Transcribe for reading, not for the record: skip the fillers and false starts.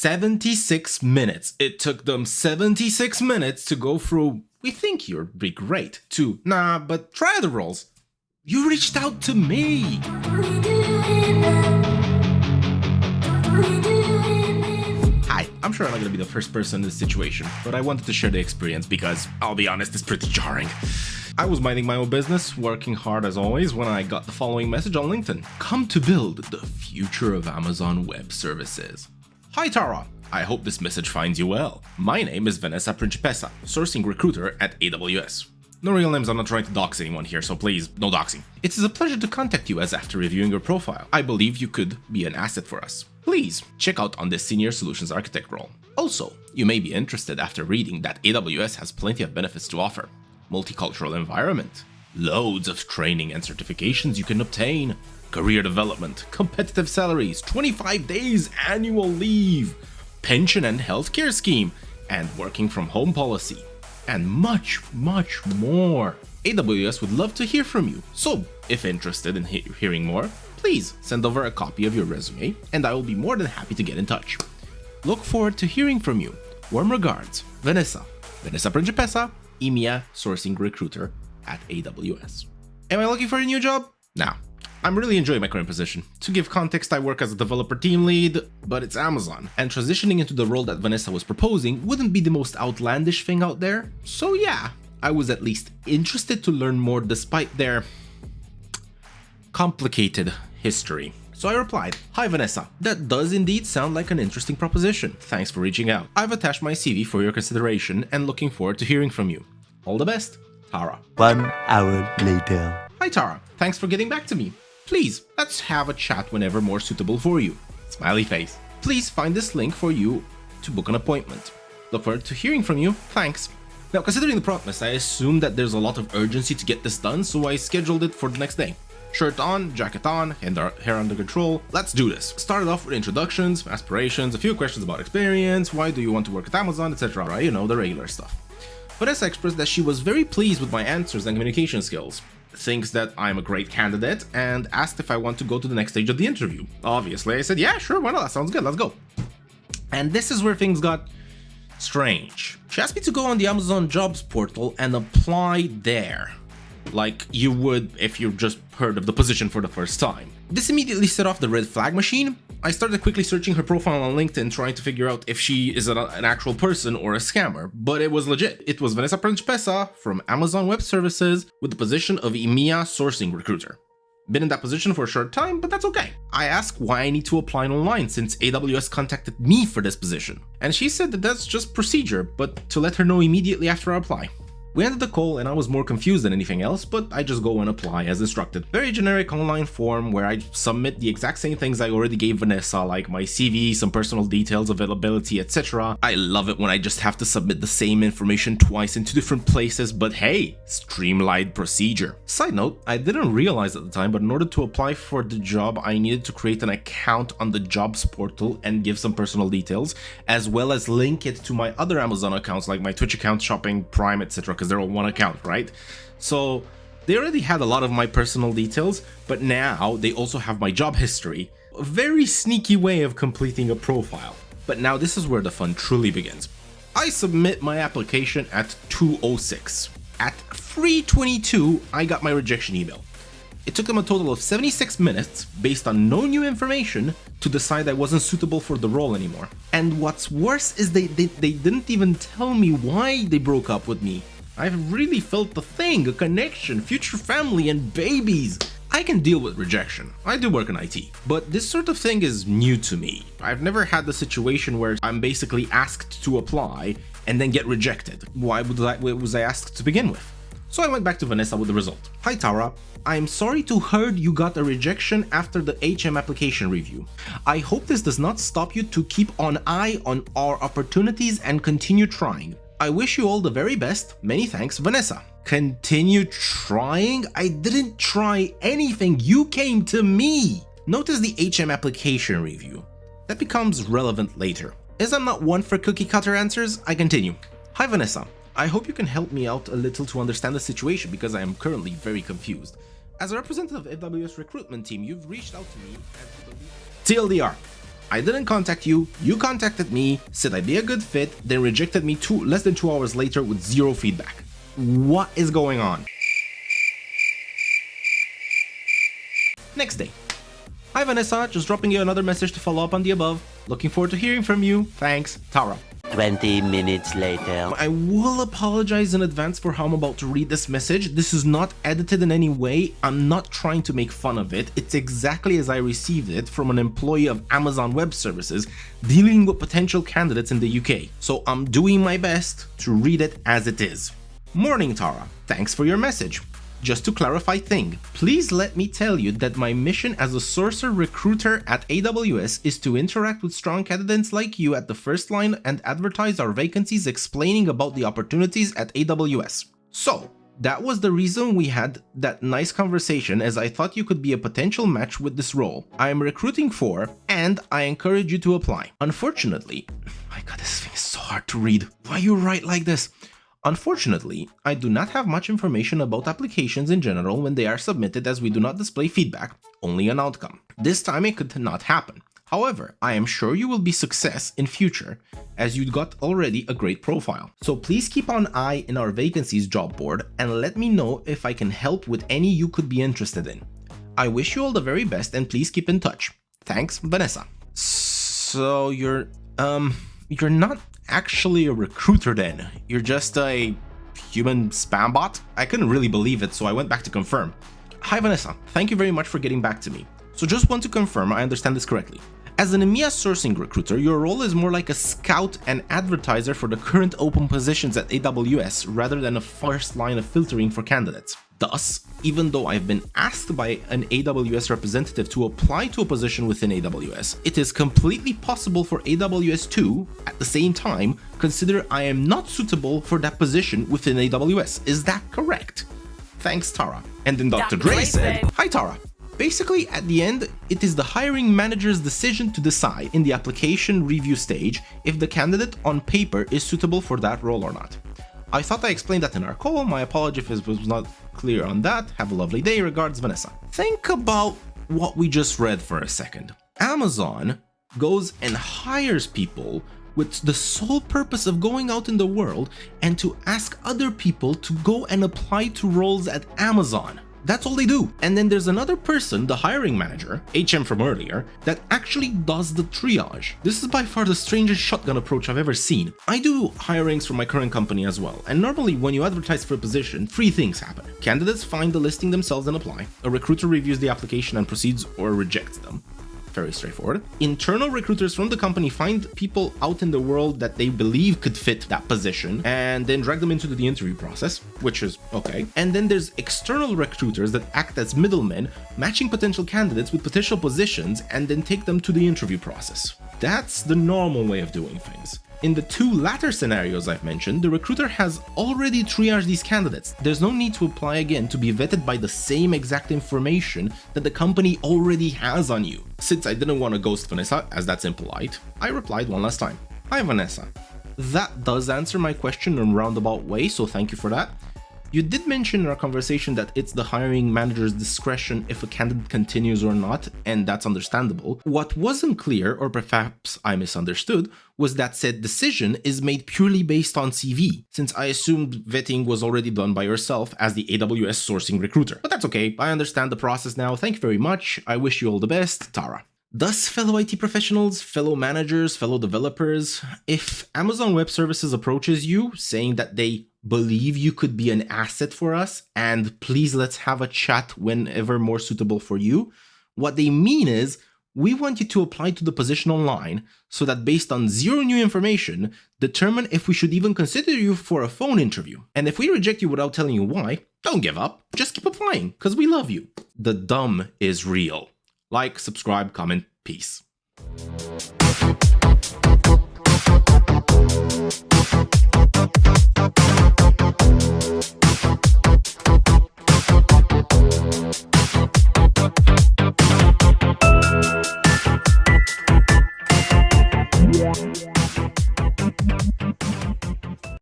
76 minutes. It took them 76 minutes to go through, we think you're be great, to, nah, but try other roles. You reached out to me. Hi, I'm sure I'm not gonna be the first person in this situation, but I wanted to share the experience because, I'll be honest, it's pretty jarring. I was minding my own business, working hard as always, when I got the following message on LinkedIn. Come to build the future of Amazon Web Services. Hi Tara, I hope this message finds you well. My name is Vanessa Principessa, sourcing recruiter at AWS. No real names, I'm not trying to dox anyone here, so please, no doxing. It is a pleasure to contact you as after reviewing your profile, I believe you could be an asset for us. Please check out on this Senior Solutions Architect role. Also, you may be interested after reading that AWS has plenty of benefits to offer. Multicultural environment, loads of training and certifications you can obtain, career development, competitive salaries, 25 days annual leave, pension and healthcare scheme, and working from home policy, and much, much more. AWS would love to hear from you, so if interested in hearing more, please send over a copy of your resume and I will be more than happy to get in touch. Look forward to hearing from you. Warm regards, Vanessa Principessa, EMEA sourcing recruiter at AWS. Am I looking for a new job? Nah, I'm really enjoying my current position. To give context, I work as a developer team lead, but it's Amazon, and transitioning into the role that Vanessa was proposing wouldn't be the most outlandish thing out there. So yeah, I was at least interested to learn more despite their complicated history. So I replied, hi Vanessa, that does indeed sound like an interesting proposition. Thanks for reaching out. I've attached my CV for your consideration and looking forward to hearing from you. All the best, Tara. 1 hour later. Hi Tara, thanks for getting back to me. Please, let's have a chat whenever more suitable for you. Smiley face. Please find this link for you to book an appointment. Look forward to hearing from you. Thanks. Now, considering the promptness, I assume that there's a lot of urgency to get this done, so I scheduled it for the next day. Shirt on, jacket on, hair under control. Let's do this. Started off with introductions, aspirations, a few questions about experience, why do you want to work at Amazon, etc. Right? You know, the regular stuff. Vanessa expressed that she was very pleased with my answers and communication skills, thinks that I'm a great candidate, and asked if I want to go to the next stage of the interview. Obviously, I said, yeah, sure, why not? That sounds good, let's go. And this is where things got strange. She asked me to go on the Amazon jobs portal and apply there, like you would if you just heard of the position for the first time. This immediately set off the red flag machine. I started quickly searching her profile on LinkedIn trying to figure out if she is an actual person or a scammer, but it was legit. It was Vanessa Principessa from Amazon Web Services with the position of EMEA sourcing recruiter. Been in that position for a short time, but that's okay. I asked why I need to apply online since AWS contacted me for this position, and she said that that's just procedure, but to let her know immediately after I apply. We ended the call and I was more confused than anything else, but I just go and apply as instructed. Very generic online form where I submit the exact same things I already gave Vanessa, like my CV, some personal details, availability, etc. I love it when I just have to submit the same information twice in 2 different places, but hey, streamlined procedure. Side note, I didn't realize at the time, but in order to apply for the job, I needed to create an account on the jobs portal and give some personal details, as well as link it to my other Amazon accounts like my Twitch account, Shopping, Prime, etc. They're all one account, right? So they already had a lot of my personal details, but now they also have my job history. A very sneaky way of completing a profile. But now this is where the fun truly begins. I submit my application at 2:06. At 3:22, I got my rejection email. It took them a total of 76 minutes, based on no new information, to decide I wasn't suitable for the role anymore. And what's worse is they didn't even tell me why they broke up with me. I've really felt the thing, a connection, future family, and babies. I can deal with rejection. I do work in IT, but this sort of thing is new to me. I've never had the situation where I'm basically asked to apply and then get rejected. Why was I asked to begin with? So I went back to Vanessa with the result. Hi Tara, I'm sorry to heard you got a rejection after the HM application review. I hope this does not stop you to keep an eye on our opportunities and continue trying. I wish you all the very best. Many thanks, Vanessa. Continue trying? I didn't try anything. You came to me. Notice the HM application review. That becomes relevant later. As I'm not one for cookie cutter answers, I continue. Hi Vanessa. I hope you can help me out a little to understand the situation because I am currently very confused. As a representative of AWS recruitment team, you've reached out to me and TLDR. I didn't contact you, you contacted me, said I'd be a good fit, then rejected me less than 2 hours later with zero feedback. What is going on? Next day. Hi Vanessa, just dropping you another message to follow up on the above. Looking forward to hearing from you. Thanks, Tara. 20 minutes later. I will apologize in advance for how I'm about to read this message. This is not edited in any way. I'm not trying to make fun of it. It's exactly as I received it from an employee of Amazon Web Services dealing with potential candidates in the UK. So I'm doing my best to read it as it is. Morning, Tara. Thanks for your message. Just to clarify thing, please let me tell you that my mission as a sourcer recruiter at AWS is to interact with strong candidates like you at the first line and advertise our vacancies explaining about the opportunities at AWS. So, that was the reason we had that nice conversation, as I thought you could be a potential match with this role I am recruiting for, and I encourage you to apply. Unfortunately, my god, this thing is so hard to read. Why you write like this? Unfortunately, I do not have much information about applications in general when they are submitted, as we do not display feedback, only an outcome. This time it could not happen. However, I am sure you will be success in future, as you got already a great profile. So please keep an eye in our vacancies job board and let me know if I can help with any you could be interested in. I wish you all the very best and please keep in touch. Thanks, Vanessa. So you're not actually a recruiter then, you're just a human spam bot? I couldn't really believe it, so I went back to confirm. Hi Vanessa, thank you very much for getting back to me. So just want to confirm I understand this correctly. As an EMEA sourcing recruiter, your role is more like a scout and advertiser for the current open positions at AWS rather than a first line of filtering for candidates. Thus, even though I've been asked by an AWS representative to apply to a position within AWS, it is completely possible for AWS to, at the same time, consider I am not suitable for that position within AWS. Is that correct? Thanks, Tara. And then Dr. Dre said, hi Tara. Basically, at the end, it is the hiring manager's decision to decide in the application review stage if the candidate on paper is suitable for that role or not. I thought I explained that in our call. My apology if it was not clear on that. Have a lovely day. Regards, Vanessa. Think about what we just read for a second. Amazon goes and hires people with the sole purpose of going out in the world and to ask other people to go and apply to roles at Amazon. That's all they do. And then there's another person, the hiring manager, HM from earlier, that actually does the triage. This is by far the strangest shotgun approach I've ever seen. I do hirings for my current company as well, and normally when you advertise for a position, 3 things happen. Candidates find the listing themselves and apply. A recruiter reviews the application and proceeds or rejects them. Very straightforward. Internal recruiters from the company find people out in the world that they believe could fit that position and then drag them into the interview process, which is okay. And then there's external recruiters that act as middlemen, matching potential candidates with potential positions and then take them to the interview process. That's the normal way of doing things. In the 2 latter scenarios I've mentioned, the recruiter has already triaged these candidates. There's no need to apply again to be vetted by the same exact information that the company already has on you. Since I didn't want to ghost Vanessa, as that's impolite, I replied one last time. Hi Vanessa. That does answer my question in a roundabout way, so thank you for that. You did mention in our conversation that it's the hiring manager's discretion if a candidate continues or not, and that's understandable. What wasn't clear, or perhaps I misunderstood, was that said decision is made purely based on CV, since I assumed vetting was already done by yourself as the AWS sourcing recruiter. But that's okay, I understand the process now. Thank you very much. I wish you all the best, Tara. Thus, fellow IT professionals, fellow managers, fellow developers, if Amazon Web Services approaches you saying that they believe you could be an asset for us and please let's have a chat whenever more suitable for you, what they mean is we want you to apply to the position online so that based on 0 new information, determine if we should even consider you for a phone interview. And if we reject you without telling you why, don't give up, just keep applying because we love you. The dumb is real. Like, subscribe, comment, peace.